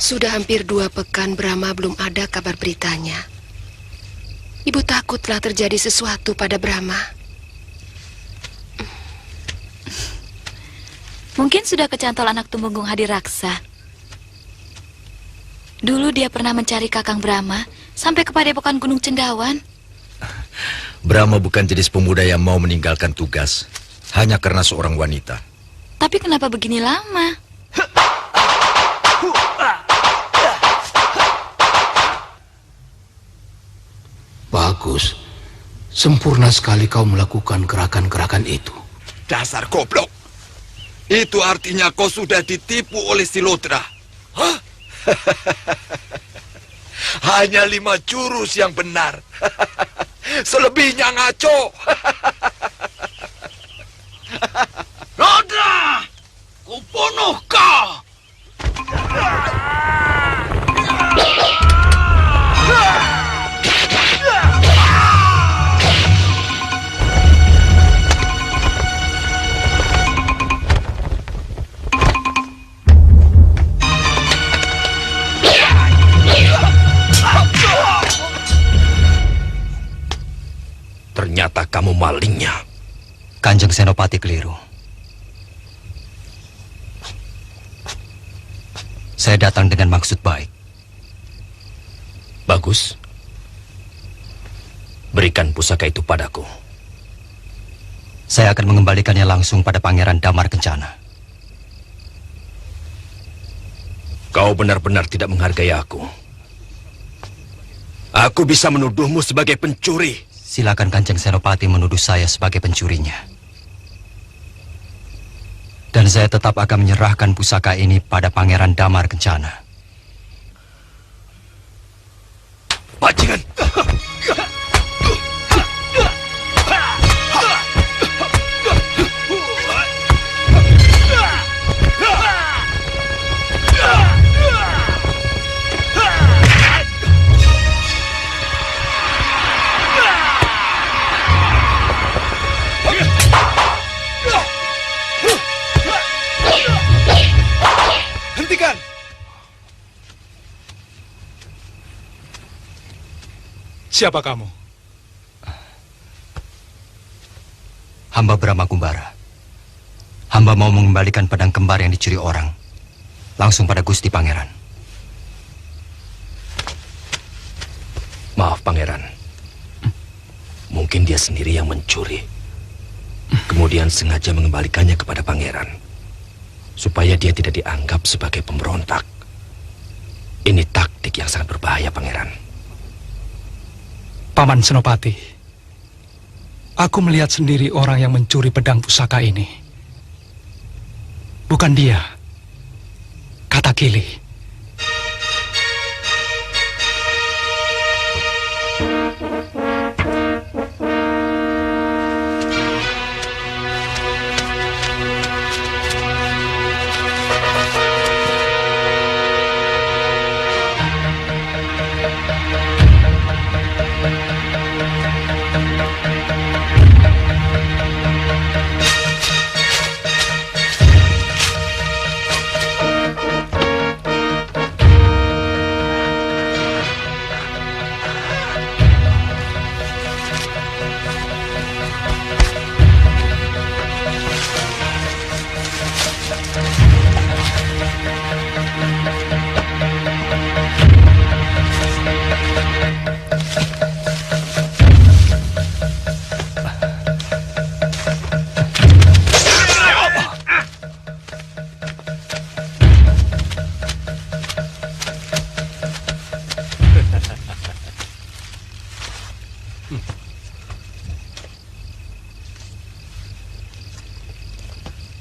Sudah hampir 2 pekan Brahma belum ada kabar beritanya. Ibu takut telah terjadi sesuatu pada Brahma. Mungkin sudah kecantol anak tumenggung Hadiraksa. Dulu dia pernah mencari Kakang Brahma sampai ke padepokan Gunung Cendawan. Brahma bukan jenis pemuda yang mau meninggalkan tugas hanya karena seorang wanita. Tapi kenapa begini lama? Bagus. Sempurna sekali kau melakukan gerakan-gerakan itu. Dasar goblok. Itu artinya kau sudah ditipu oleh Silodra. Hah? Hanya 5 jurus yang benar. Selebihnya ngaco. Lodra! Kubunuh kau! Ternyata kamu malingnya. Kanjeng Senopati keliru. Saya datang dengan maksud baik. Bagus. Berikan pusaka itu padaku. Saya akan mengembalikannya langsung pada Pangeran Damar Kencana. Kau benar-benar tidak menghargai aku. Aku bisa menuduhmu sebagai pencuri. Silakan Kanjeng Senopati menuduh saya sebagai pencurinya. Dan saya tetap akan menyerahkan pusaka ini pada Pangeran Damar Kencana. Bajingan! Hentikan! Siapa kamu? Hamba Brahma Kumbara. Hamba mau mengembalikan pedang kembar yang dicuri orang langsung pada Gusti Pangeran. Maaf, Pangeran. Mungkin dia sendiri yang mencuri. Kemudian sengaja mengembalikannya kepada Pangeran, supaya dia tidak dianggap sebagai pemberontak. Ini taktik yang sangat berbahaya, Pangeran. Paman Senopati, aku melihat sendiri orang yang mencuri pedang pusaka ini. Bukan dia, kata Kili.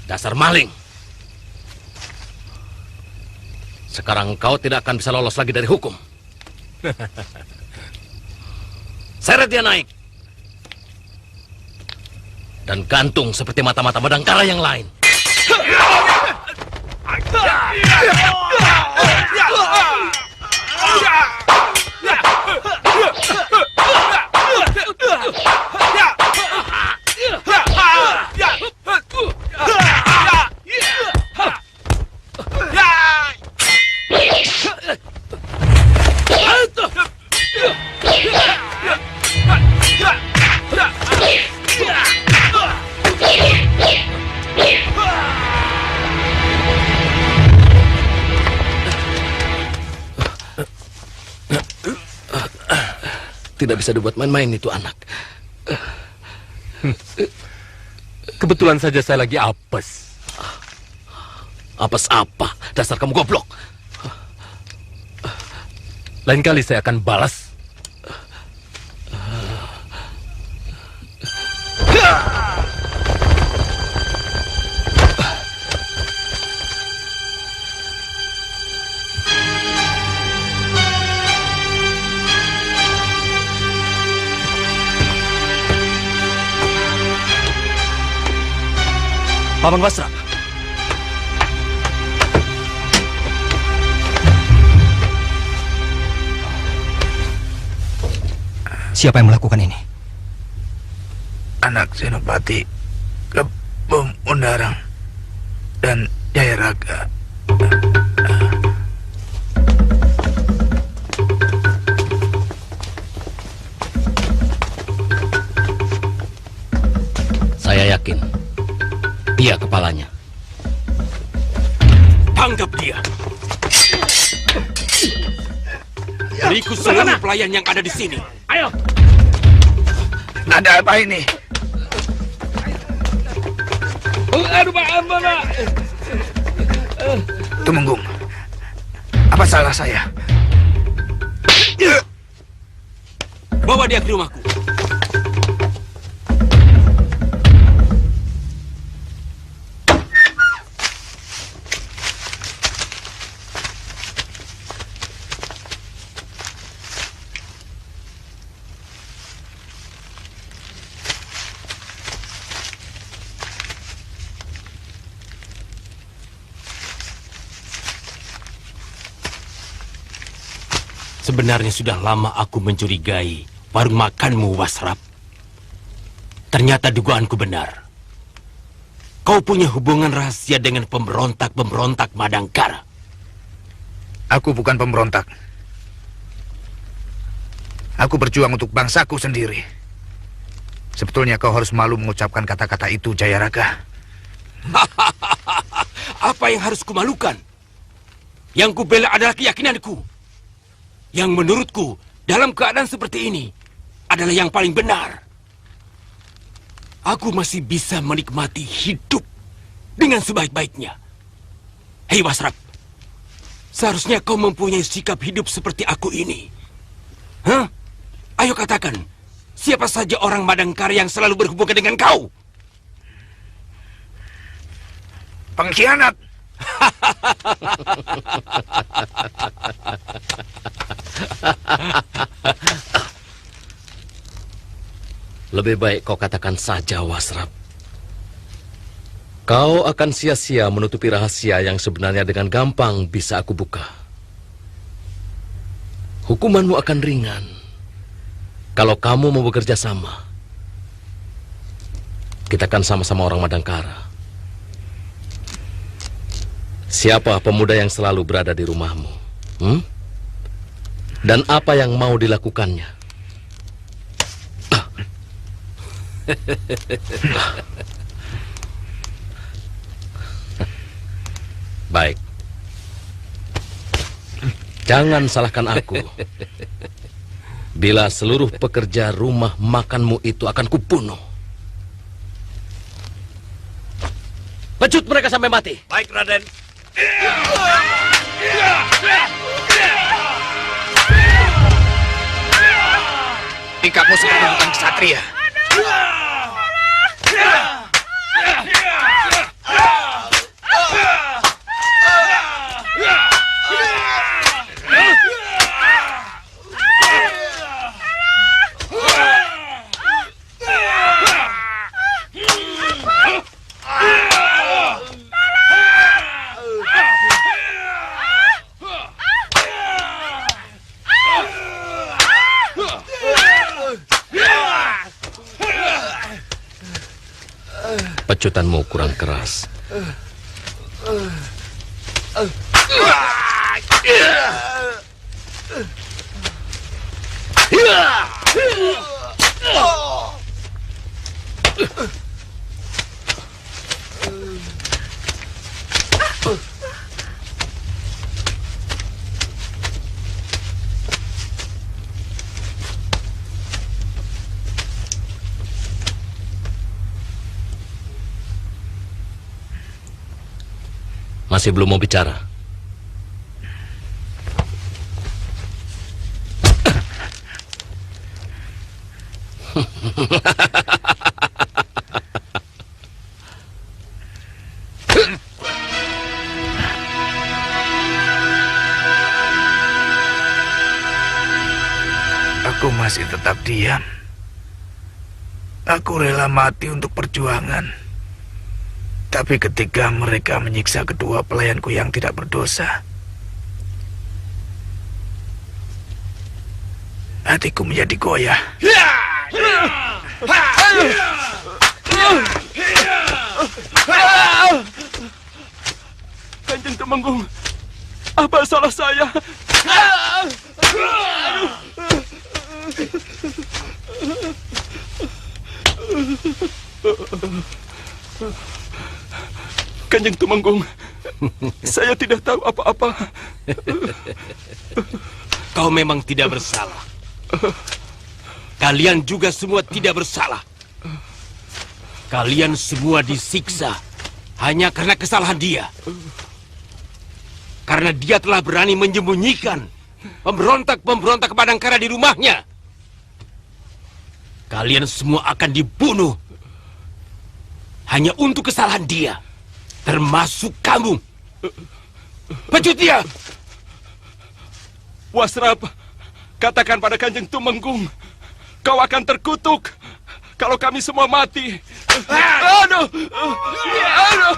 Dasar maling. Sekarang kau tidak akan bisa lolos lagi dari hukum. Seret dia naik. Dan gantung seperti mata-mata Madangkara yang lain. Tidak bisa dibuat main-main itu anak. Kebetulan saja saya lagi apes. Apes apa? Dasar kamu goblok. Lain kali saya akan balas. Paman Wasra. Siapa yang melakukan ini? Anak Senopati Kebom Undarang dan Jayaraga. Saya yakin dia kepalanya. Tangkap dia. Beriku seluruh pelayan yang ada di sini. Ayo. Ada apa ini? Aduh, Pak. Tumenggung. Apa salah saya? Bawa dia ke rumahku. Sebenarnya sudah lama aku mencurigai warung makanmu, Wasrap. Ternyata dugaanku benar. Kau punya hubungan rahasia dengan pemberontak-pemberontak Madangkara. Aku bukan pemberontak. Aku berjuang untuk bangsaku sendiri. Sebetulnya kau harus malu mengucapkan kata-kata itu, Jayaraga. Apa yang harus kumalukan? Yang kubela adalah keyakinanku. Yang menurutku dalam keadaan seperti ini adalah yang paling benar. Aku masih bisa menikmati hidup dengan sebaik-baiknya. Hei Wasrap, seharusnya kau mempunyai sikap hidup seperti aku ini. Hah? Ayo katakan, siapa saja orang Madangkara yang selalu berhubungan dengan kau? Pengkhianat! Lebih baik kau katakan saja, Wasrap. Kau akan sia-sia menutupi rahasia yang sebenarnya dengan gampang bisa aku buka. Hukumanmu akan ringan kalau kamu mau bekerja sama. Kita kan sama-sama orang Madangkara. Siapa pemuda yang selalu berada di rumahmu? Dan apa yang mau dilakukannya? Baik. Jangan salahkan aku. Bila seluruh pekerja rumah makanmu itu akan kubunuh. Pecut mereka sampai mati. Baik, Raden. Tingkatmu seperti bukan ksatria. Pecutanmu kurang keras. Masih belum mau bicara? Aku masih tetap diam. Aku rela mati untuk perjuangan. Tapi ketika mereka menyiksa kedua pelayanku yang tidak berdosa, hatiku menjadi goyah. Kanjeng Temenggung, apa salah saya? Kanjeng Temenggung, saya tidak tahu apa-apa. Kau memang tidak bersalah. Kalian juga semua tidak bersalah. Kalian semua disiksa hanya karena kesalahan dia. Karena dia telah berani menyembunyikan pemberontak-pemberontak Padangkara di rumahnya. Kalian semua akan dibunuh hanya untuk kesalahan dia, termasuk kamu. Pecut dia! Wasrap, katakan pada Kanjeng Tumenggung, kau akan terkutuk kalau kami semua mati. Aduh! Aduh!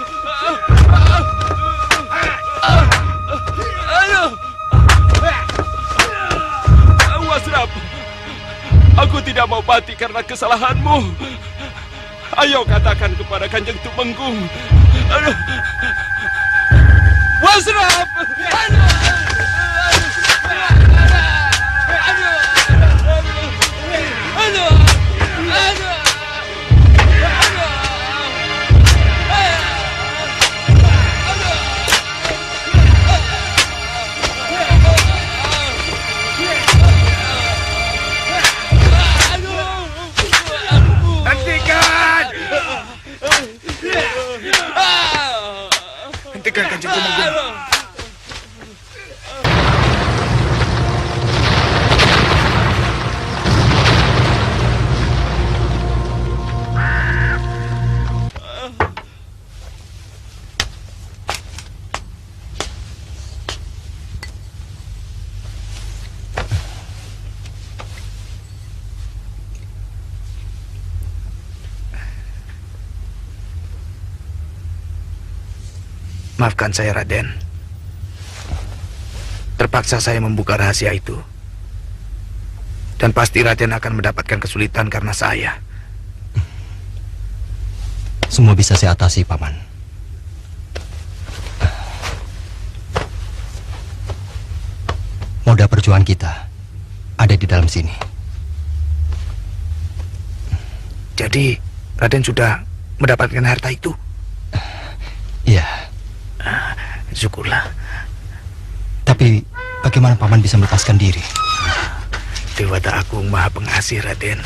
Aduh! Wasrap, aku tidak mau mati karena kesalahanmu. Ayo katakan kepada Kanjeng Tumenggung. Aduh! Wasrap! Aduh! Hentikan Kanjeng Tumenggung. Maafkan saya, Raden. Terpaksa saya membuka rahasia itu. Dan pasti Raden akan mendapatkan kesulitan karena saya. Semua bisa saya atasi, Paman. Modal perjuangan kita ada di dalam sini. Jadi, Raden sudah mendapatkan harta itu? Iya. Syukurlah. Tapi bagaimana Paman bisa melepaskan diri? Dewata Agung Maha Pengasih, Raden.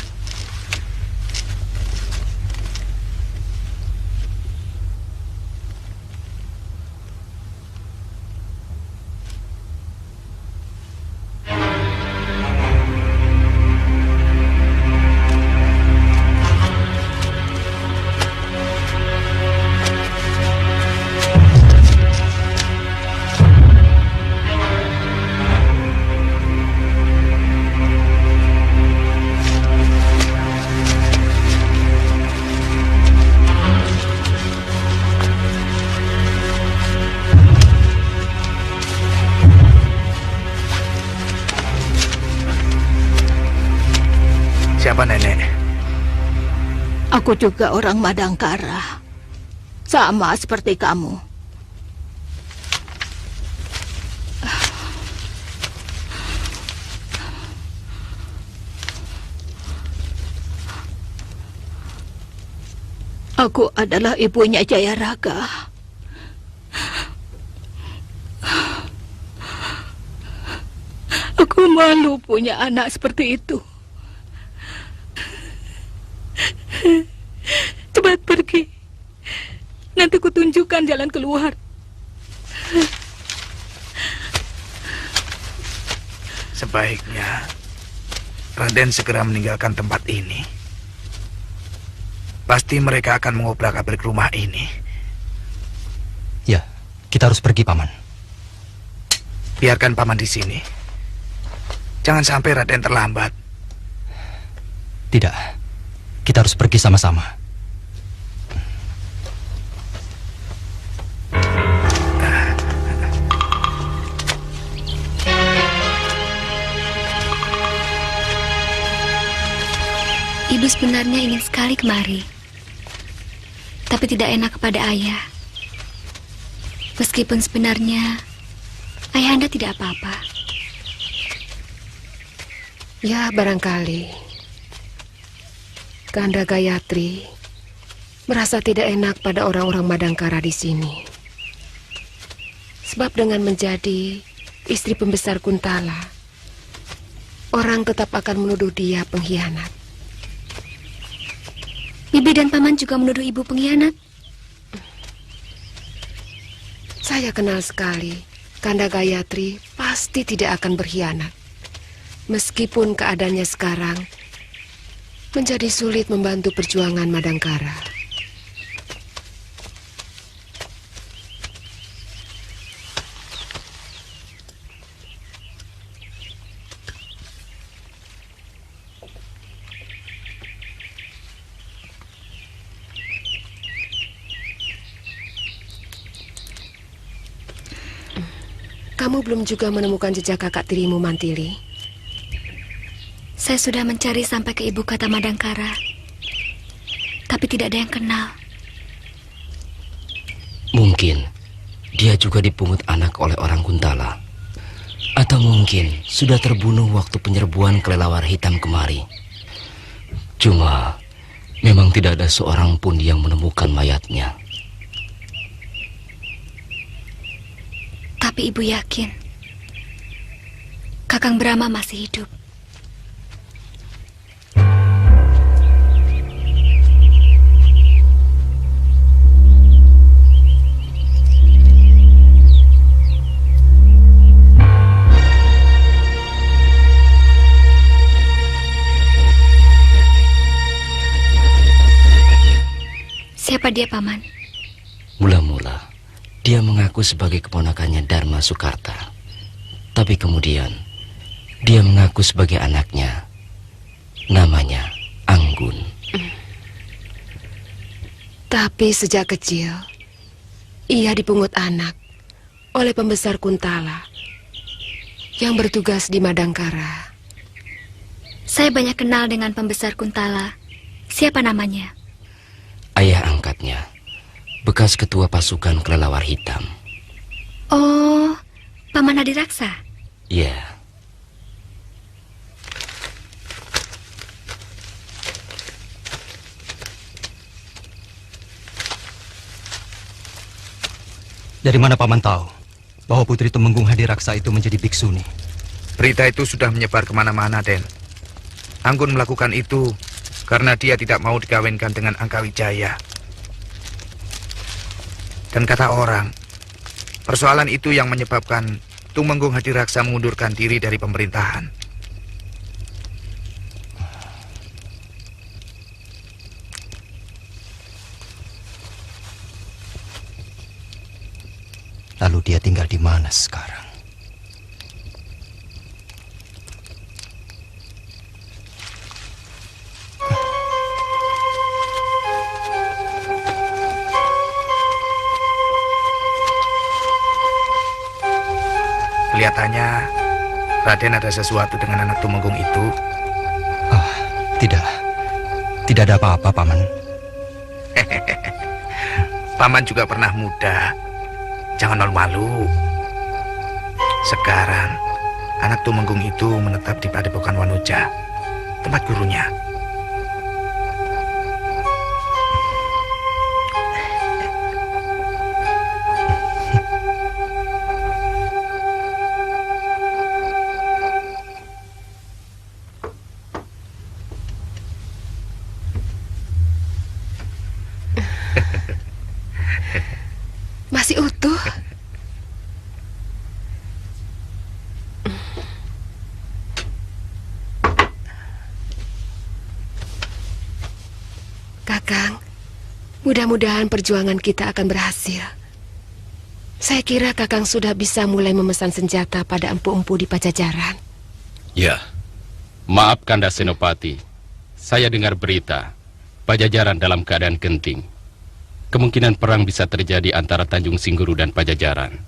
Siapa nenek? Aku juga orang Madangkara. Sama seperti kamu. Aku adalah ibunya Jayaraga. Aku malu punya anak seperti itu. Cepat pergi. Nanti kutunjukkan jalan keluar. Sebaiknya Raden segera meninggalkan tempat ini. Pasti mereka akan mengobrak-abrik rumah ini. Ya, kita harus pergi, Paman. Biarkan Paman di sini. Jangan sampai Raden terlambat. Tidak, kita harus pergi sama-sama. Ibu sebenarnya ingin sekali kemari, tapi tidak enak kepada ayah. Meskipun sebenarnya ayahanda tidak apa-apa. Ya, barangkali Kanda Gayatri merasa tidak enak pada orang-orang Madangkara di sini. Sebab dengan menjadi istri pembesar Kuntala, orang tetap akan menuduh dia pengkhianat. Bibi dan Paman juga menuduh ibu pengkhianat. Saya kenal sekali, Kanda Gayatri pasti tidak akan berkhianat. Meskipun keadaannya sekarang menjadi sulit membantu perjuangan Madangkara. Kamu belum juga menemukan jejak kakak tirimu, Mantili? Saya sudah mencari sampai ke ibu kota Madangkara, tapi tidak ada yang kenal. Mungkin dia juga dipungut anak oleh orang Kuntala. Atau mungkin sudah terbunuh waktu penyerbuan kelelawar hitam kemari. Cuma memang tidak ada seorang pun yang menemukan mayatnya. Tapi ibu yakin Kakang Brahma masih hidup. Siapa dia, Paman? Mula-mula dia mengaku sebagai keponakannya Dharma Sukarta. Tapi kemudian dia mengaku sebagai anaknya. Namanya Anggun. Tapi sejak kecil ia dipungut anak oleh pembesar Kuntala yang bertugas di Madangkara. Saya banyak kenal dengan pembesar Kuntala. Siapa namanya? Ayah angkatnya, bekas ketua pasukan kelelawar hitam. Oh, Paman Hadiraksa? Ya. Dari mana Paman tahu bahwa Putri Tumenggung Hadiraksa itu menjadi biksuni? Berita itu sudah menyebar kemana-mana, Den. Anggun melakukan itu karena dia tidak mau dikawinkan dengan Angkawijaya. Dan kata orang, persoalan itu yang menyebabkan Tumenggung Hadiraksa mengundurkan diri dari pemerintahan. Lalu dia tinggal di mana sekarang? Kelihatannya Raden ada sesuatu dengan anak Tumenggung itu. Tidak. Tidak ada apa-apa, Paman. Paman juga pernah muda. Jangan malu-malu. Sekarang anak Tumenggung itu menetap di Padepokan Wanuja, tempat gurunya. Masih utuh? Kakang. Mudah-mudahan perjuangan kita akan berhasil. Saya kira Kakang sudah bisa mulai memesan senjata pada empu-empu di Pajajaran. Ya. Maaf Kanda Senopati, saya dengar berita Pajajaran dalam keadaan genting. Kemungkinan perang bisa terjadi antara Tanjung Singguru dan Pajajaran.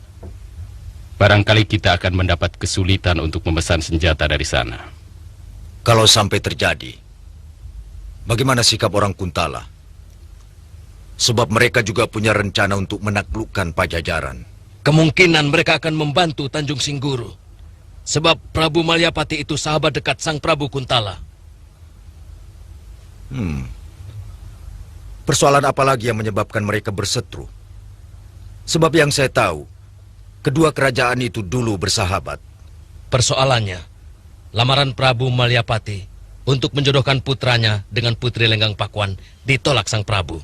Barangkali kita akan mendapat kesulitan untuk memesan senjata dari sana. Kalau sampai terjadi, bagaimana sikap orang Kuntala? Sebab mereka juga punya rencana untuk menaklukkan Pajajaran. Kemungkinan mereka akan membantu Tanjung Singguru. Sebab Prabu Malyapati itu sahabat dekat Sang Prabu Kuntala. Persoalan apa lagi yang menyebabkan mereka berseteru? Sebab yang saya tahu, kedua kerajaan itu dulu bersahabat. Persoalannya, lamaran Prabu Malyapati untuk menjodohkan putranya dengan Putri Lenggang Pakuan ditolak Sang Prabu.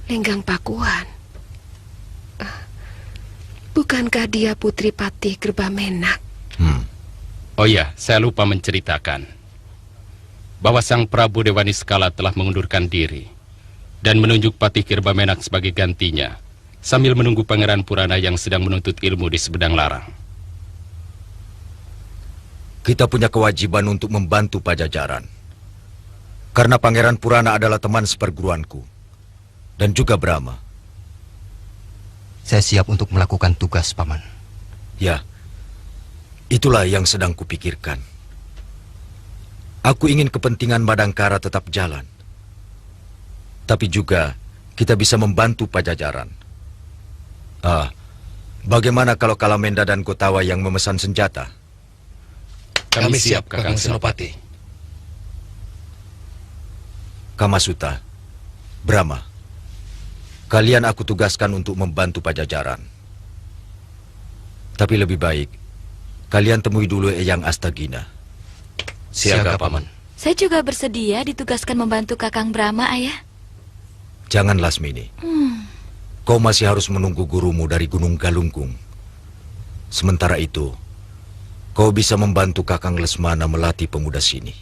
Lenggang Pakuan? Bukankah dia Putri Patih Gerbamenak? Oh ya, saya lupa menceritakan bahwa Sang Prabu Dewa Niskala telah mengundurkan diri dan menunjuk Patih Gerbamenak sebagai gantinya sambil menunggu Pangeran Purana yang sedang menuntut ilmu di Sebedang Larang. Kita punya kewajiban untuk membantu Pajajaran. Karena Pangeran Purana adalah teman seperguruanku. Dan juga Brahma. Saya siap untuk melakukan tugas, Paman. Ya, itulah yang sedang kupikirkan. Aku ingin kepentingan Madangkara tetap jalan. Tapi juga kita bisa membantu Pajajaran. Bagaimana kalau Kalamenda dan Gotawa yang memesan senjata? Kami siap, Kakang Senopati. Kamasuta, Brahma, kalian aku tugaskan untuk membantu Pajajaran. Tapi lebih baik, kalian temui dulu Eyang Astagina. Siaga, Paman. Saya juga bersedia ditugaskan membantu Kakang Brahma, Ayah. Jangan, Lasmini. Kau masih harus menunggu gurumu dari Gunung Galunggung. Sementara itu, kau bisa membantu Kakang Lesmana melatih pemuda sini.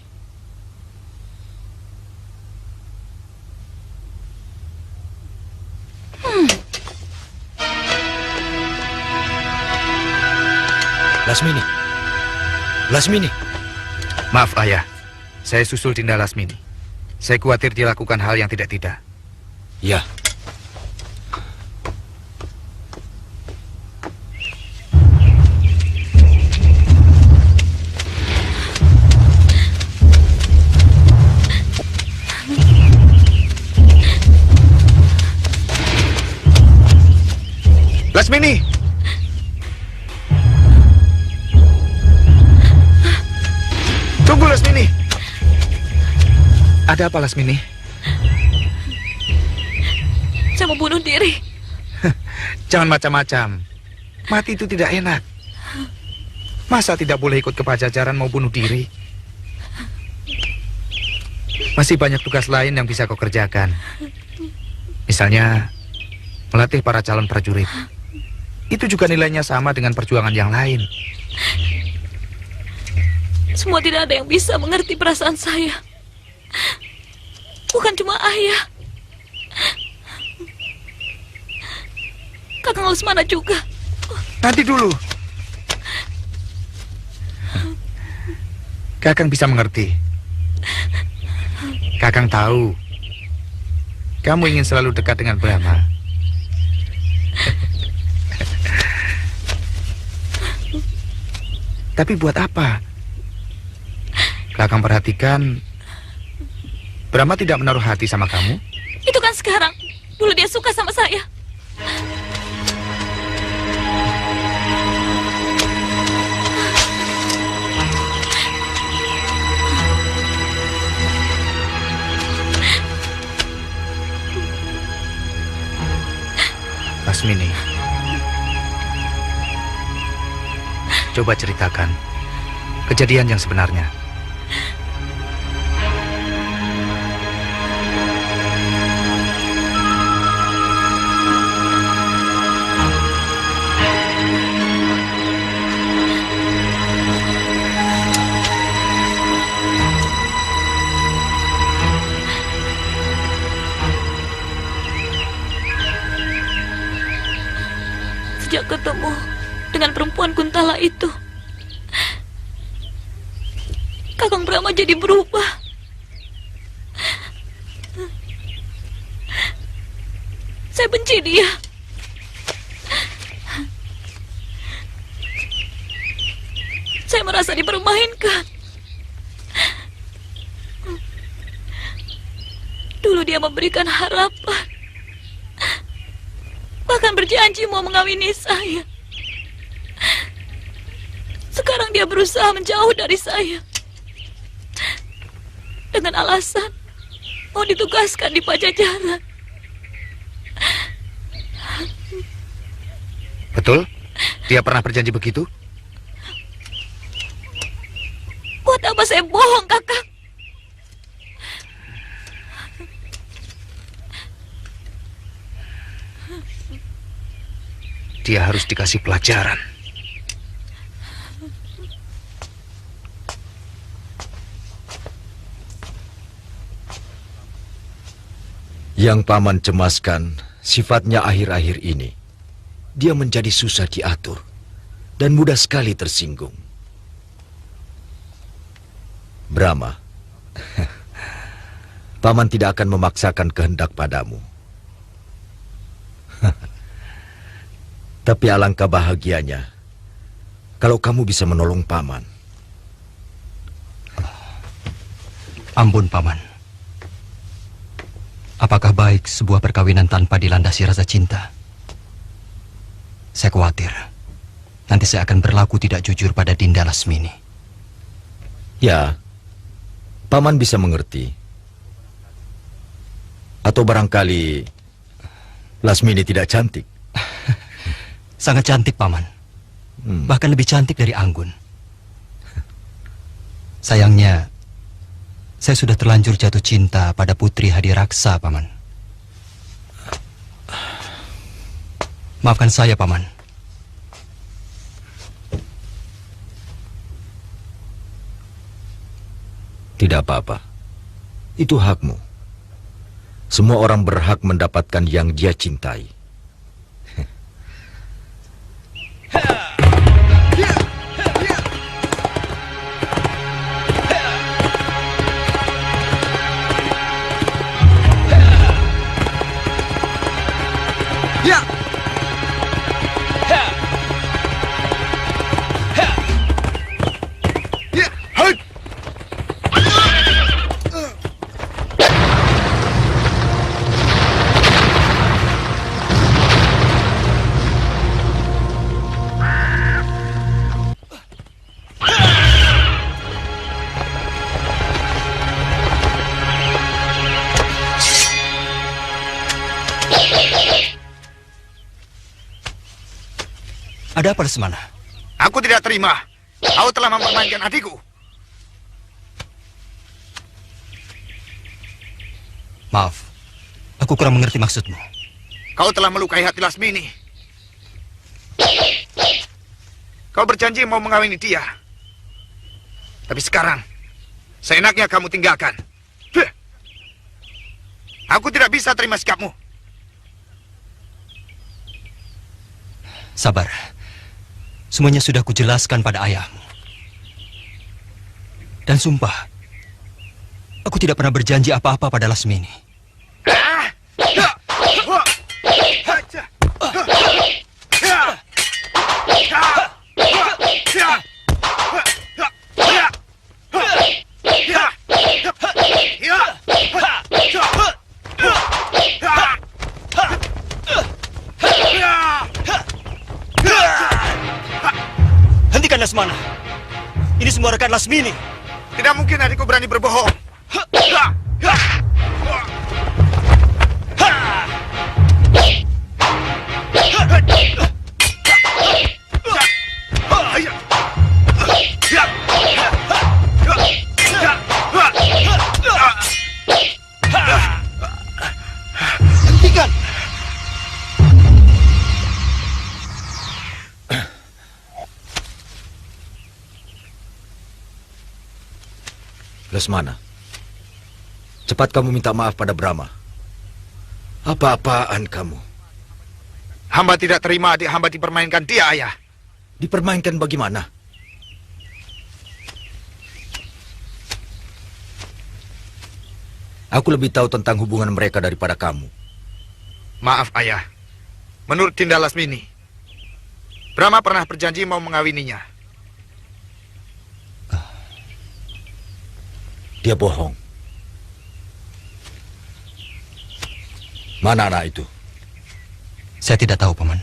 Lasmini. Lasmini. Maaf, Ayah. Saya susul Dinda Lasmini. Saya khawatir dia lakukan hal yang tidak-tidak. Ya. Lasmini! Tunggu, Lasmini! Ada apa, Lasmini? Saya mau bunuh diri. Jangan macam-macam. Mati itu tidak enak. Masa tidak boleh ikut ke Pajajaran mau bunuh diri? Masih banyak tugas lain yang bisa kau kerjakan. Misalnya, melatih para calon prajurit. Itu juga nilainya sama dengan perjuangan yang lain. Semua tidak ada yang bisa mengerti perasaan saya. Bukan cuma Ayah. Kakang Lesmana juga. Nanti dulu. Kakang bisa mengerti. Kakang tahu kamu ingin selalu dekat dengan Brahma. Tapi buat apa? Kakang perhatikan, Brahma tidak menaruh hati sama kamu. Itu kan sekarang. Dulu dia suka sama saya. Lasmini, coba ceritakan kejadian yang sebenarnya. itu, Kakang Brahma jadi berubah. Saya benci dia. Saya merasa dipermainkan. Dulu dia memberikan harapan, bahkan berjanji mau mengawini saya. Sekarang dia berusaha menjauh dari saya dengan alasan mau ditugaskan di Pajajaran. Betul? Dia pernah berjanji begitu? Buat apa saya bohong, Kakang? Dia harus dikasih pelajaran. Yang Paman cemaskan, sifatnya akhir-akhir ini. Dia menjadi susah diatur dan mudah sekali tersinggung. Brahma, Paman tidak akan memaksakan kehendak padamu. Tapi alangkah bahagianya kalau kamu bisa menolong Paman. Ampun, Paman. Apakah baik sebuah perkawinan tanpa dilandasi rasa cinta? Saya khawatir nanti saya akan berlaku tidak jujur pada Dinda Lasmini. Ya, Paman bisa mengerti. Atau barangkali Lasmini tidak cantik. Sangat cantik, Paman. Bahkan lebih cantik dari Anggun. Sayangnya, saya sudah terlanjur jatuh cinta pada Putri Hadiraksa, Paman. Maafkan saya, Paman. Tidak apa-apa. Itu hakmu. Semua orang berhak mendapatkan yang dia cintai. Ada apa, Lesmana? Aku tidak terima. Kau telah mempermainkan adikku. Maaf, aku kurang mengerti maksudmu. Kau telah melukai hati Lasmini. Kau berjanji mau mengawini dia. Tapi sekarang, seenaknya kamu tinggalkan. Aku tidak bisa terima sikapmu. Sabar. Semuanya sudah kujelaskan pada ayahmu. Dan sumpah, aku tidak pernah berjanji apa-apa pada Lasmini. Hentikan, Lesmana. Ini semua rekan Lasmini. Tidak mungkin adikku berani berbohong. Hentikan. Lesmana, cepat kamu minta maaf pada Brahma. Apa-apaan kamu? Hamba tidak terima adik hamba dipermainkan dia, ayah. Dipermainkan bagaimana? Aku lebih tahu tentang hubungan mereka daripada kamu. Maaf, Ayah. Menurut Dinda Lasmini, Brahma pernah berjanji mau mengawininya. Dia bohong. Mana anak itu? Saya tidak tahu, Paman.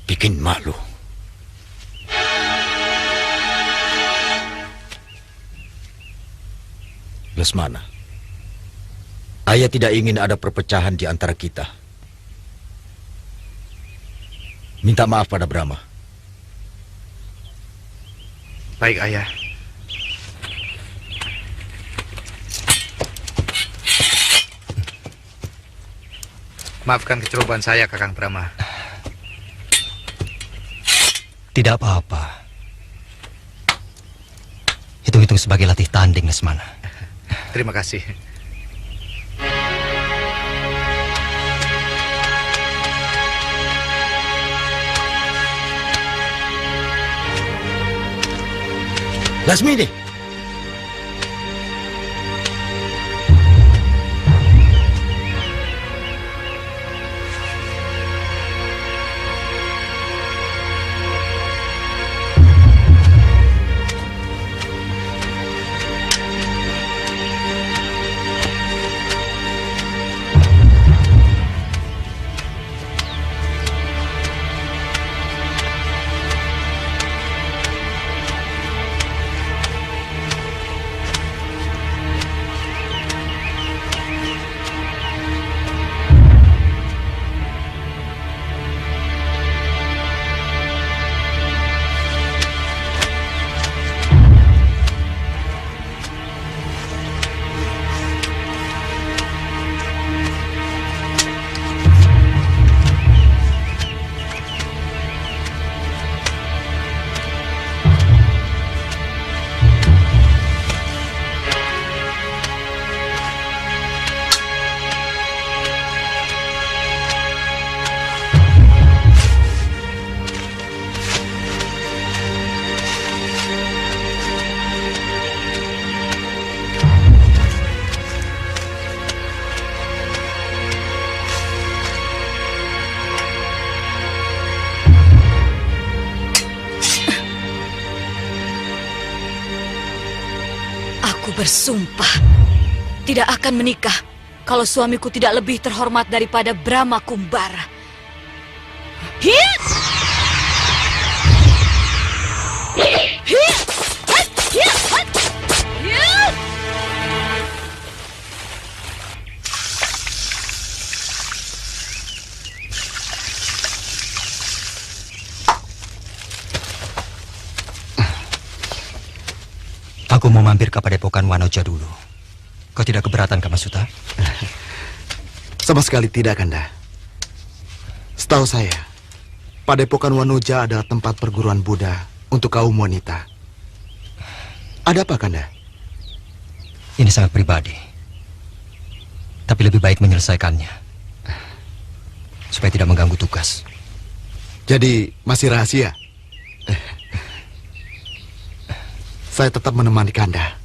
Bikin malu. Lesmana, ayah tidak ingin ada perpecahan di antara kita. Minta maaf pada Brahma. Baik, Ayah. Maafkan kecerobohan saya, Kakang Brahma. Tidak apa-apa. Hitung-hitung sebagai latih tanding, Lesmana. Terima kasih. Lasmini! Bersumpah tidak akan menikah kalau suamiku tidak lebih terhormat daripada Brahma Kumbara. Hiat! Hiat! Hiat! Hiat! Aku mau mampir ke Padepokan Wanoja dulu. Kau tidak keberatan, Kamasuta? Sama sekali tidak, Kanda. Setahu saya, Padepokan Wanoja adalah tempat perguruan Buddha untuk kaum wanita. Ada apa, Kanda? Ini sangat pribadi. Tapi lebih baik menyelesaikannya. Supaya tidak mengganggu tugas. Jadi, masih rahasia? Saya tetap menemani Kanda.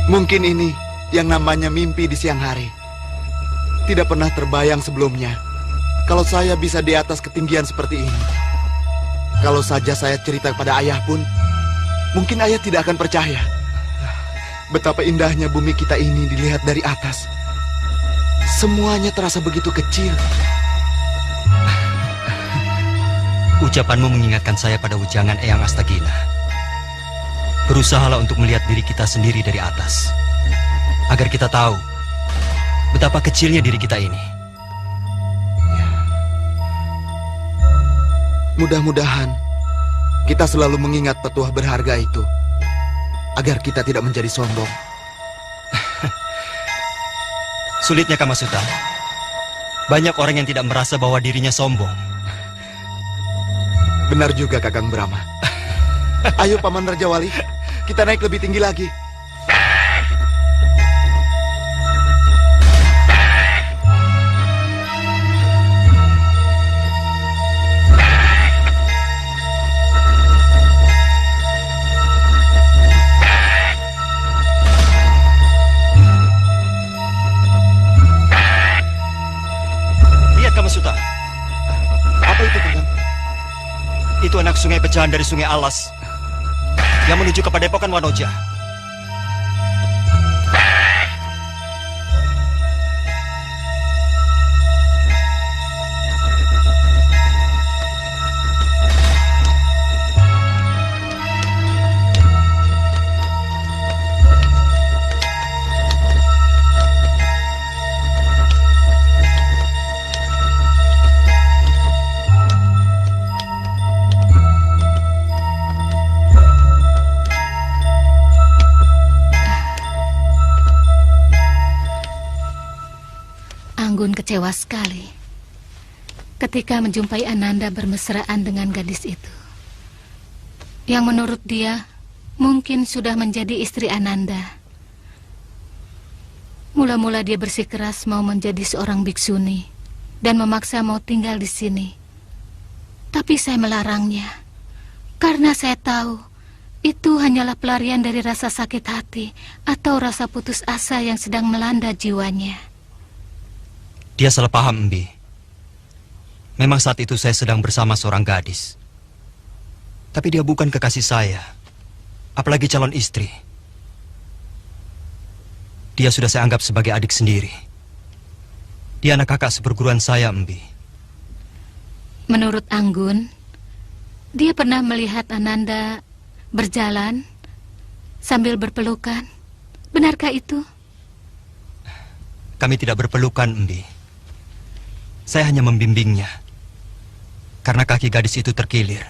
Mungkin ini yang namanya mimpi di siang hari. Tidak pernah terbayang sebelumnya kalau saya bisa di atas ketinggian seperti ini. Kalau saja saya cerita kepada ayah pun, mungkin ayah tidak akan percaya. Betapa indahnya bumi kita ini dilihat dari atas. Semuanya terasa begitu kecil. Ucapanmu mengingatkan saya pada ujangan Eyang Astagina. Berusahalah untuk melihat diri kita sendiri dari atas. Agar kita tahu betapa kecilnya diri kita ini. Mudah-mudahan kita selalu mengingat petuah berharga itu, agar kita tidak menjadi sombong. Sulitnya Kamasuta. Banyak orang yang tidak merasa bahwa dirinya sombong. Benar juga Kakang Brahma. Ayo Paman Raja Wali, kita naik lebih tinggi lagi. Kamasuta. Apa itu, Kakang? Itu anak sungai pecahan dari Sungai Alas yang menuju ke Padepokan Wanoja. Anggun kecewa sekali ketika menjumpai Ananda bermesraan dengan gadis itu, yang menurut dia mungkin sudah menjadi istri Ananda. Mula-mula dia bersikeras mau menjadi seorang biksuni dan memaksa mau tinggal di sini. Tapi saya melarangnya karena saya tahu itu hanyalah pelarian dari rasa sakit hati atau rasa putus asa yang sedang melanda jiwanya. Dia salah paham, Embi. Memang saat itu saya sedang bersama seorang gadis. Tapi dia bukan kekasih saya, apalagi calon istri. Dia sudah saya anggap sebagai adik sendiri. Dia anak kakak seperguruan saya, Embi. Menurut Anggun, dia pernah melihat Ananda berjalan sambil berpelukan. Benarkah itu? Kami tidak berpelukan, Embi. Saya hanya membimbingnya karena kaki gadis itu terkilir.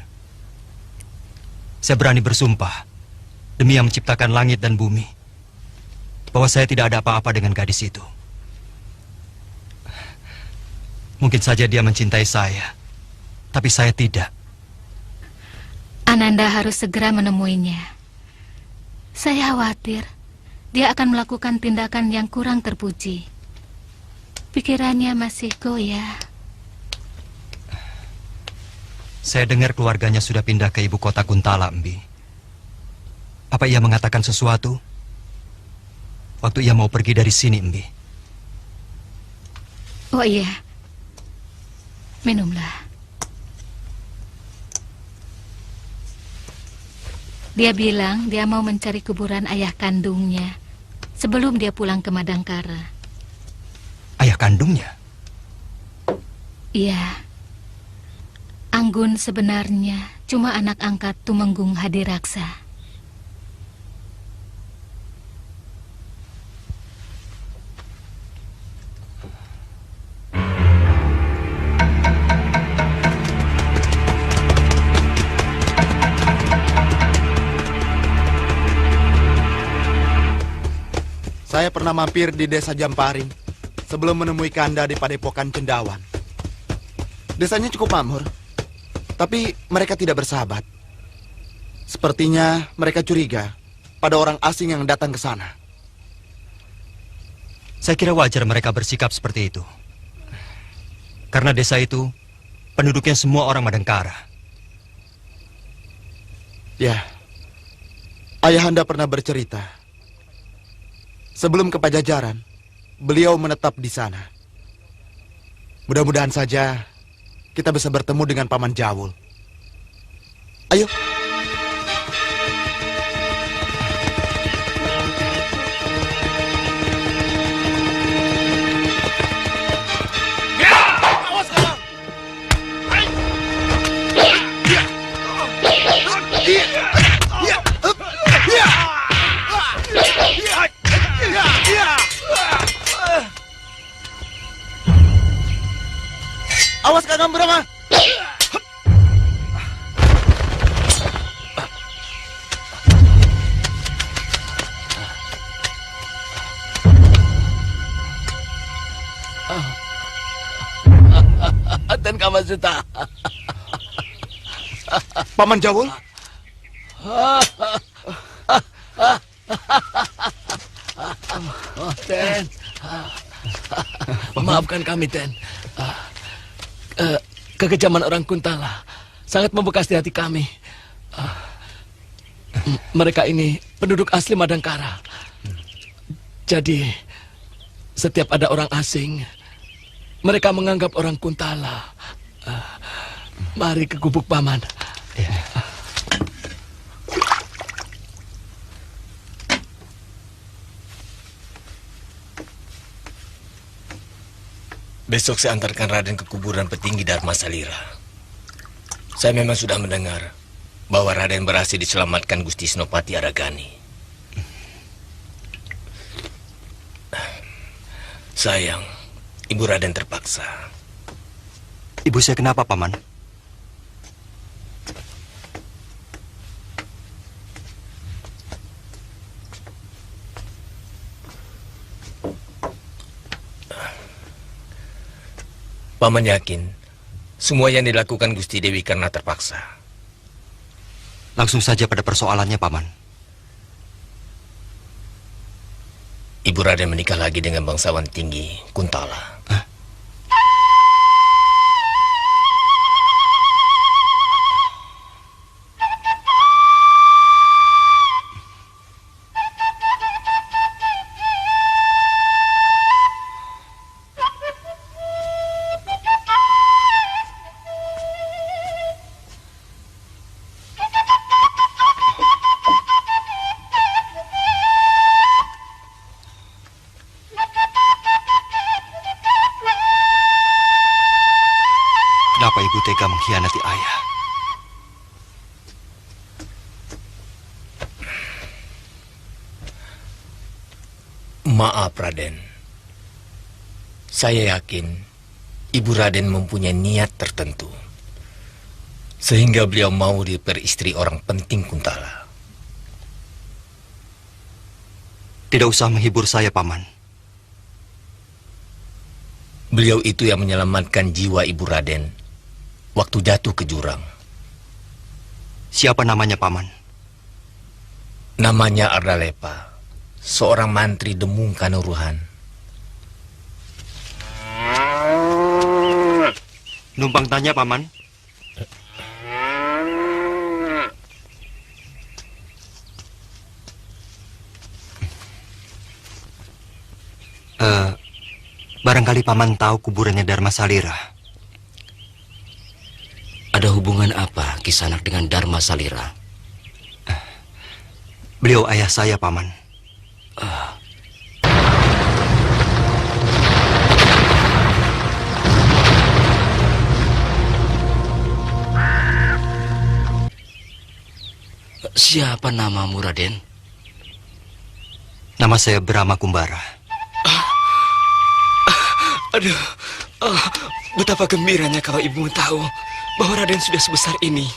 Saya berani bersumpah demi yang menciptakan langit dan bumi bahwa saya tidak ada apa-apa dengan gadis itu. Mungkin saja dia mencintai saya, tapi saya tidak. Ananda harus segera menemuinya. Saya khawatir dia akan melakukan tindakan yang kurang terpuji. Pikirannya masih goyah. Saya dengar keluarganya sudah pindah ke ibu kota Kuntala, Embi. Apa ia mengatakan sesuatu waktu ia mau pergi dari sini, Embi? Oh iya, minumlah. Dia bilang dia mau mencari kuburan ayah kandungnya sebelum dia pulang ke Madangkara. Ayah kandungnya? Iya. Anggun sebenarnya cuma anak angkat Tumenggung Hadiraksa. Saya pernah mampir di desa Jamparing sebelum menemui Kanda di Padepokan Cendawan. Desanya cukup makmur, tapi mereka tidak bersahabat. Sepertinya mereka curiga pada orang asing yang datang ke sana. Saya kira wajar mereka bersikap seperti itu. Karena desa itu penduduknya semua orang Madangkara. Ya, ayahanda pernah bercerita. Sebelum ke Pajajaran, beliau menetap di sana. Mudah-mudahan saja kita bisa bertemu dengan Paman Jawul. Ayo. Yeah! Awas Kakang Brama. Dan Kamasuta. Paman Jawul? Ten. Maafkan kami, Ten. Kekejaman orang Kuntala sangat membekas di hati kami. Mereka ini penduduk asli Madangkara. Jadi, setiap ada orang asing, mereka menganggap orang Kuntala. Mari ke gubuk Paman. Besok saya antarkan Raden ke kuburan petinggi Dharma Salira. Saya memang sudah mendengar bahwa Raden berhasil diselamatkan Gusti Senopati Aragani. Sayang, Ibu Raden terpaksa. Ibu saya kenapa, Paman? Paman yakin semua yang dilakukan Gusti Dewi karena terpaksa. Langsung saja pada persoalannya, Paman. Ibu Raden menikah lagi dengan bangsawan tinggi Kuntala. Kenapa ibu tega mengkhianati ayah? Maaf, Raden. Saya yakin Ibu Raden mempunyai niat tertentu, sehingga beliau mau diperistri orang penting Kuntala. Tidak usah menghibur saya, Paman. Beliau itu yang menyelamatkan jiwa Ibu Raden waktu jatuh ke jurang. Siapa namanya, Paman? Namanya Ardalepa, seorang mantri Demung Kanuruhan. Numpang tanya, Paman. Barangkali Paman tahu kuburannya Dharma Salira. Ada hubungan apa Kisanak dengan Dharma Salira? Beliau ayah saya, Paman. Siapa namamu, Raden? Nama saya Brahma Kumbara. Aduh, betapa gembiranya kalau ibu tahu bahwa Raden sudah sebesar ini.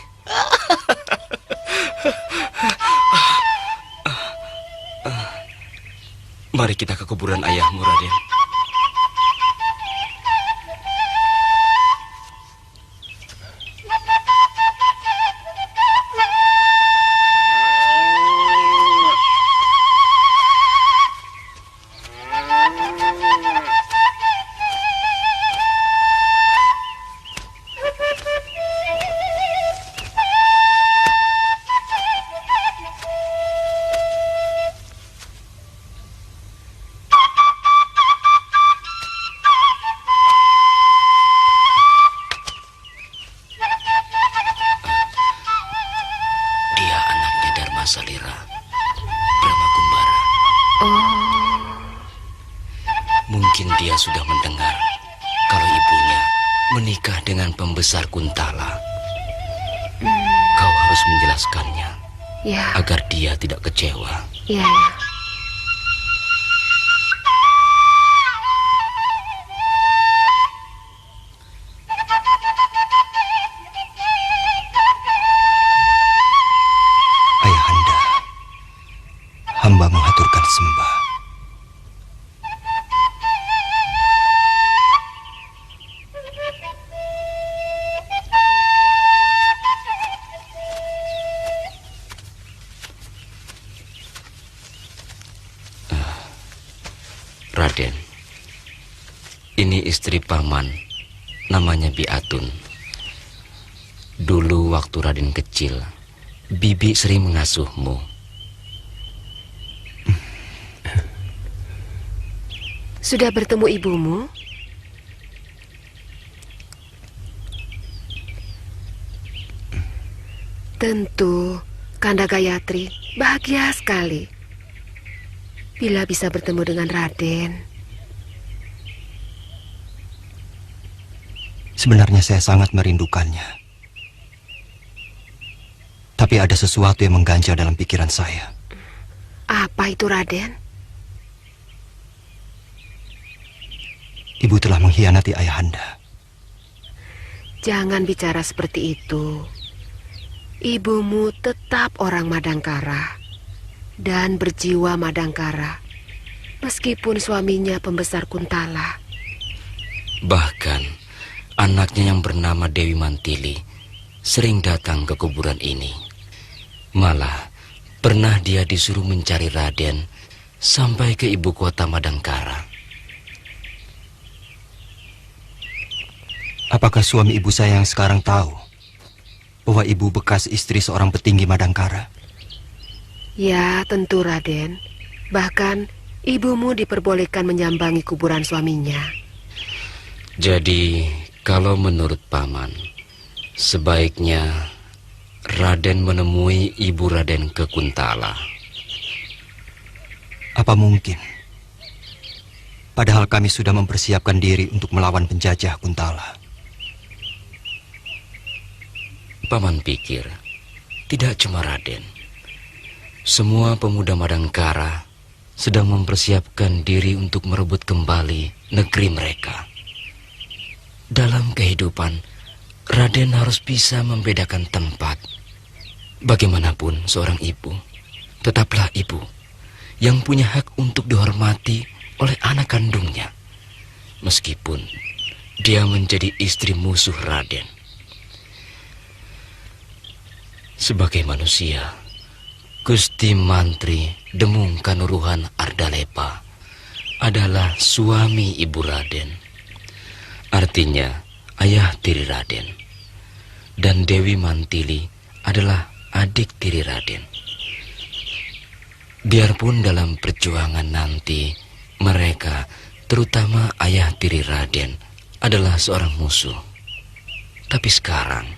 Mari kita ke kuburan ayahmu, Raden. Salira, Brahma Kumbara. Mungkin dia sudah mendengar kalau ibunya menikah dengan pembesar Kuntala. Kau harus menjelaskannya agar dia tidak kecewa. Iya. istri paman, namanya Biatun. Dulu waktu Raden kecil, Bibi sering mengasuhmu. Sudah bertemu ibumu? Tentu Kanda Gayatri bahagia sekali bila bisa bertemu dengan Raden. Sebenarnya saya sangat merindukannya. Tapi ada sesuatu yang mengganjal dalam pikiran saya. Apa itu, Raden? Ibu telah mengkhianati ayahanda. Jangan bicara seperti itu. Ibumu tetap orang Madangkara dan berjiwa Madangkara, meskipun suaminya pembesar Kuntala. Bahkan anaknya yang bernama Dewi Mantili sering datang ke kuburan ini. Malah pernah dia disuruh mencari Raden sampai ke ibu kota Madangkara. Apakah suami ibu saya yang sekarang tahu bahwa ibu bekas istri seorang petinggi Madangkara? Ya, tentu, Raden. Bahkan ibumu diperbolehkan menyambangi kuburan suaminya. Jadi, kalau menurut paman, sebaiknya Raden menemui ibu Raden ke Kuntala. Apa mungkin? Padahal kami sudah mempersiapkan diri untuk melawan penjajah Kuntala. Paman pikir, tidak cuma Raden. Semua pemuda Madangkara sedang mempersiapkan diri untuk merebut kembali negeri mereka. Dalam kehidupan, Raden harus bisa membedakan tempat. Bagaimanapun seorang ibu, tetaplah ibu yang punya hak untuk dihormati oleh anak kandungnya, meskipun dia menjadi istri musuh Raden. Sebagai manusia, Gusti Mantri Demung Kanuruhan Ardalepa adalah suami ibu Raden. Artinya ayah tiri Raden. Dan Dewi Mantili adalah adik tiri Raden. Biarpun dalam perjuangan nanti mereka, terutama ayah tiri Raden, adalah seorang musuh, tapi sekarang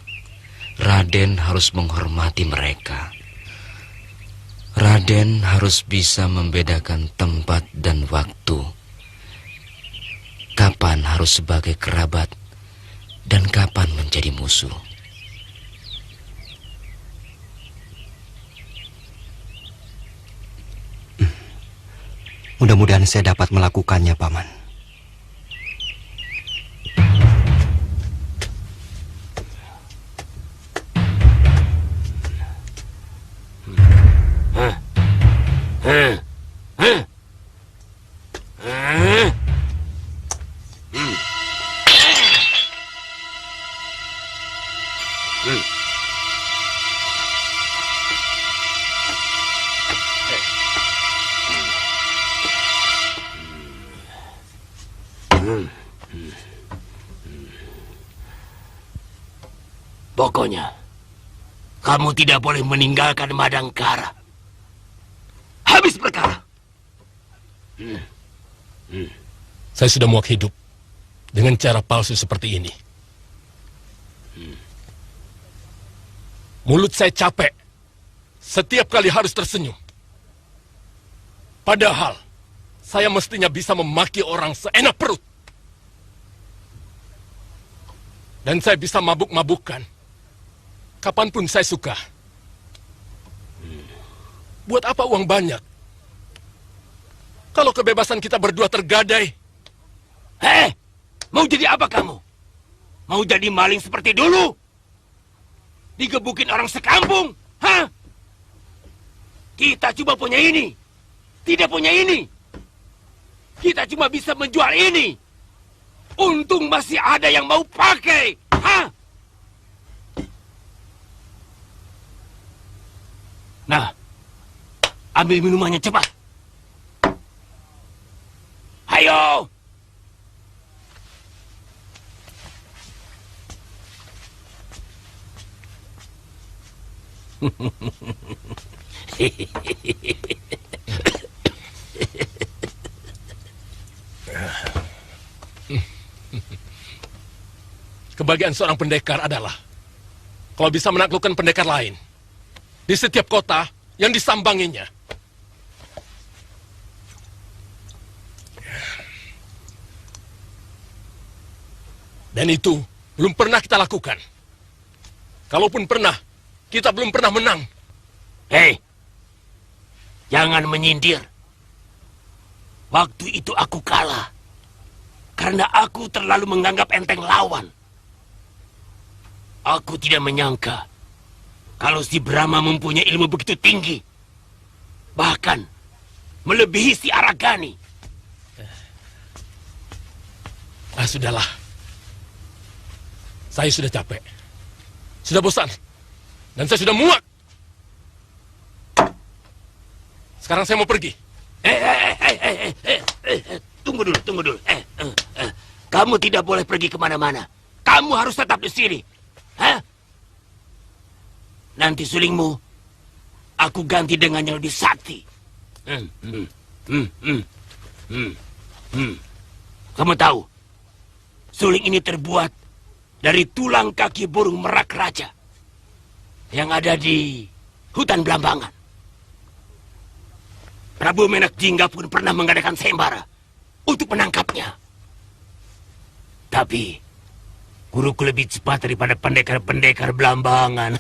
Raden harus menghormati mereka. Raden harus bisa membedakan tempat dan waktu. Kapan harus sebagai kerabat dan kapan menjadi musuh. Mudah-mudahan saya dapat melakukannya, Paman. Pokoknya, kamu tidak boleh meninggalkan Madangkara. Habis perkara. Saya sudah muak hidup dengan cara palsu seperti ini. Mulut saya capek. Setiap kali harus tersenyum. Padahal, saya mestinya bisa memaki orang seenak perut. Dan saya bisa mabuk-mabukkan kapanpun saya suka. Buat apa uang banyak kalau kebebasan kita berdua tergadai? Mau jadi apa kamu? Mau jadi maling seperti dulu? Digebukin orang sekampung? Kita cuma punya ini, tidak punya ini. Kita cuma bisa menjual ini. Untung masih ada yang mau pakai. Nah, ambil minumannya cepat. Ayo. Kebahagiaan seorang pendekar adalah kalau bisa menaklukkan pendekar lain di setiap kota yang disambanginya. Dan itu belum pernah kita lakukan. Kalaupun pernah, kita belum pernah menang. Hei, jangan menyindir. Waktu itu aku kalah karena aku terlalu menganggap enteng lawan. Aku tidak menyangka kalau si Brahma mempunyai ilmu begitu tinggi. Bahkan melebihi si Aragani. Sudahlah. Saya sudah capek. Sudah bosan. Dan saya sudah muak. Sekarang saya mau pergi. Tunggu dulu. Kamu tidak boleh pergi kemana-mana. Kamu harus tetap di sini. Hah? Nanti sulingmu aku ganti dengan yang lebih sakti. Kamu tahu, suling ini terbuat dari tulang kaki burung merak raja yang ada di hutan Belambangan. Prabu Menak Jingga pun pernah mengadakan sayembara untuk menangkapnya. Tapi guruku lebih cepat daripada pendekar-pendekar Belambangan.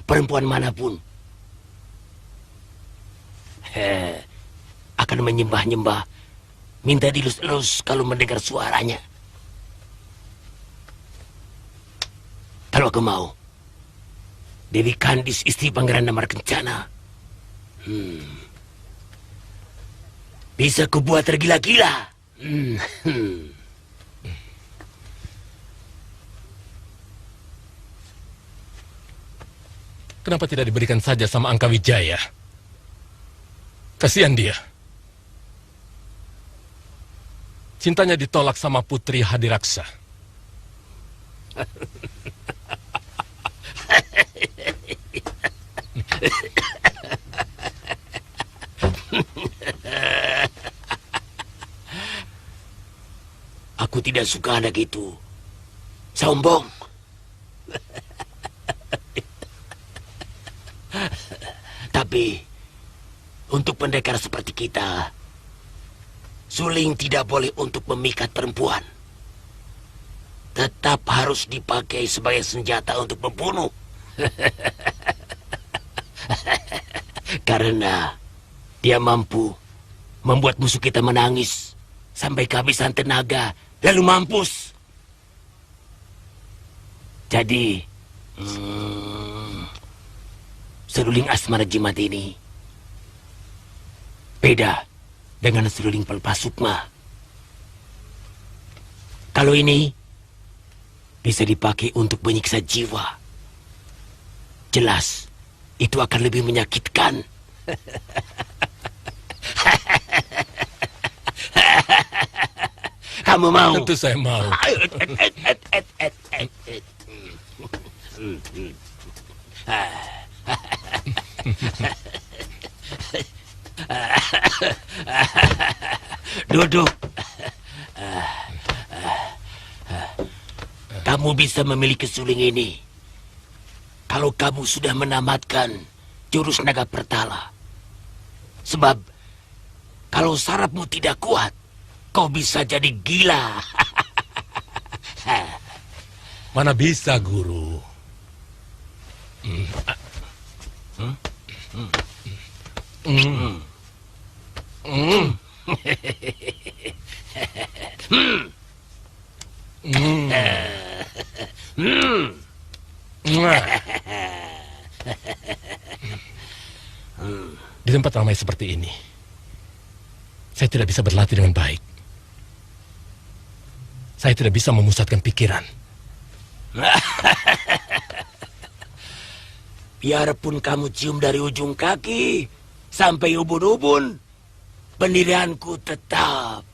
Perempuan manapun akan menyembah-nyembah, minta dilus-elus kalau mendengar suaranya. Kalau aku mau, Dewi Kandis istri Pangeran Damar Kencana bisa kubuat tergila-gila. Kenapa tidak diberikan saja sama Angka Wijaya? Kasihan dia. Cintanya ditolak sama Putri Hadiraksa. Aku tidak suka anak itu. Sombong. Tapi untuk pendekar seperti kita, suling tidak boleh untuk memikat perempuan. Tetap harus dipakai sebagai senjata untuk membunuh. Karena dia mampu membuat musuh kita menangis sampai kehabisan tenaga, lalu mampus. Jadi, seruling Asmara Jimat ini beda dengan seruling Pelepas Sukma. Kalau ini bisa dipakai untuk menyiksa jiwa, jelas itu akan lebih menyakitkan. Kamu mau? Tentu saya mau. Duduk. Kamu bisa memiliki suling ini kalau kamu sudah menamatkan jurus naga pertala. Sebab kalau sarafmu tidak kuat, kau bisa jadi gila. Mana bisa, Guru? Di tempat ramai seperti ini, saya tidak bisa berlatih dengan baik. Saya tidak bisa memusatkan pikiran. Biarpun kamu cium dari ujung kaki sampai ubun-ubun, pendirianku tetap.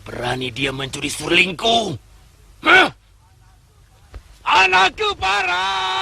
Berani dia mencuri surlingku? Hah? Anak kepara!